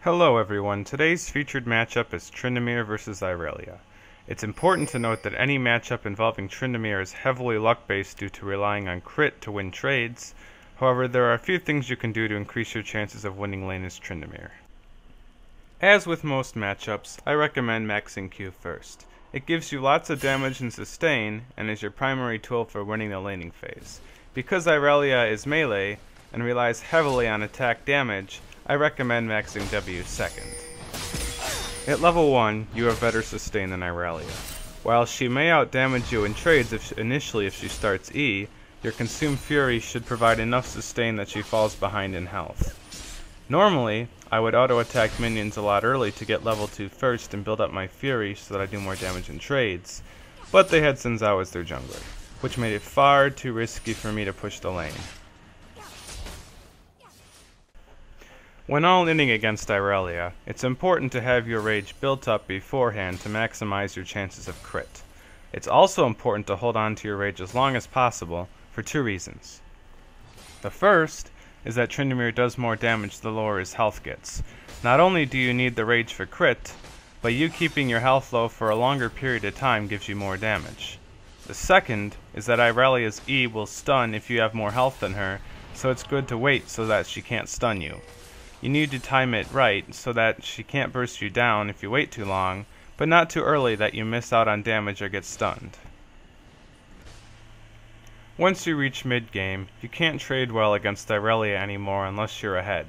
Hello everyone, today's featured matchup is Tryndamere vs Irelia. It's important to note that any matchup involving Tryndamere is heavily luck-based due to relying on crit to win trades. However, there are a few things you can do to increase your chances of winning lane as Tryndamere. As with most matchups, I recommend maxing Q first. It gives you lots of damage and sustain, and is your primary tool for winning the laning phase. Because Irelia is melee, and relies heavily on attack damage, I recommend maxing W second. At level 1, you have better sustain than Irelia. While she may outdamage you in trades initially if she starts E, your Consume Fury should provide enough sustain that she falls behind in health. Normally, I would auto-attack minions a lot early to get level 2 first and build up my Fury so that I do more damage in trades, but they had Xin Zhao as their jungler, which made it far too risky for me to push the lane. When all-inning against Irelia, it's important to have your rage built up beforehand to maximize your chances of crit. It's also important to hold on to your rage as long as possible for two reasons. The first is that Tryndamere does more damage the lower his health gets. Not only do you need the rage for crit, but you keeping your health low for a longer period of time gives you more damage. The second is that Irelia's E will stun if you have more health than her, so it's good to wait so that she can't stun you. You need to time it right so that she can't burst you down if you wait too long, but not too early that you miss out on damage or get stunned. Once you reach mid-game, you can't trade well against Irelia anymore unless you're ahead.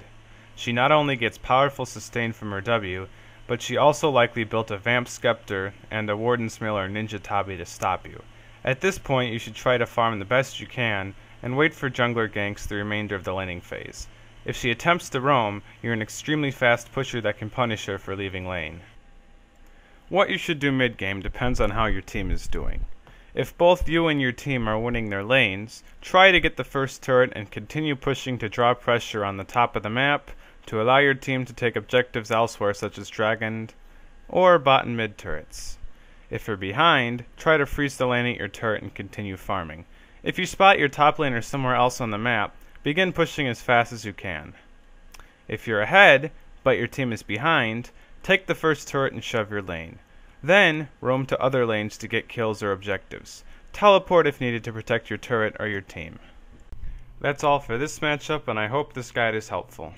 She not only gets powerful sustain from her W, but she also likely built a Vamp Scepter and a Warden's Mail or Ninja Tabi to stop you. At this point, you should try to farm the best you can and wait for jungler ganks the remainder of the laning phase. If she attempts to roam, you're an extremely fast pusher that can punish her for leaving lane. What you should do mid-game depends on how your team is doing. If both you and your team are winning their lanes, try to get the first turret and continue pushing to draw pressure on the top of the map to allow your team to take objectives elsewhere such as Dragon or bot and mid turrets. If you're behind, try to freeze the lane at your turret and continue farming. If you spot your top laner somewhere else on the map, begin pushing as fast as you can. If you're ahead, but your team is behind, take the first turret and shove your lane. Then, roam to other lanes to get kills or objectives. Teleport if needed to protect your turret or your team. That's all for this matchup, and I hope this guide is helpful.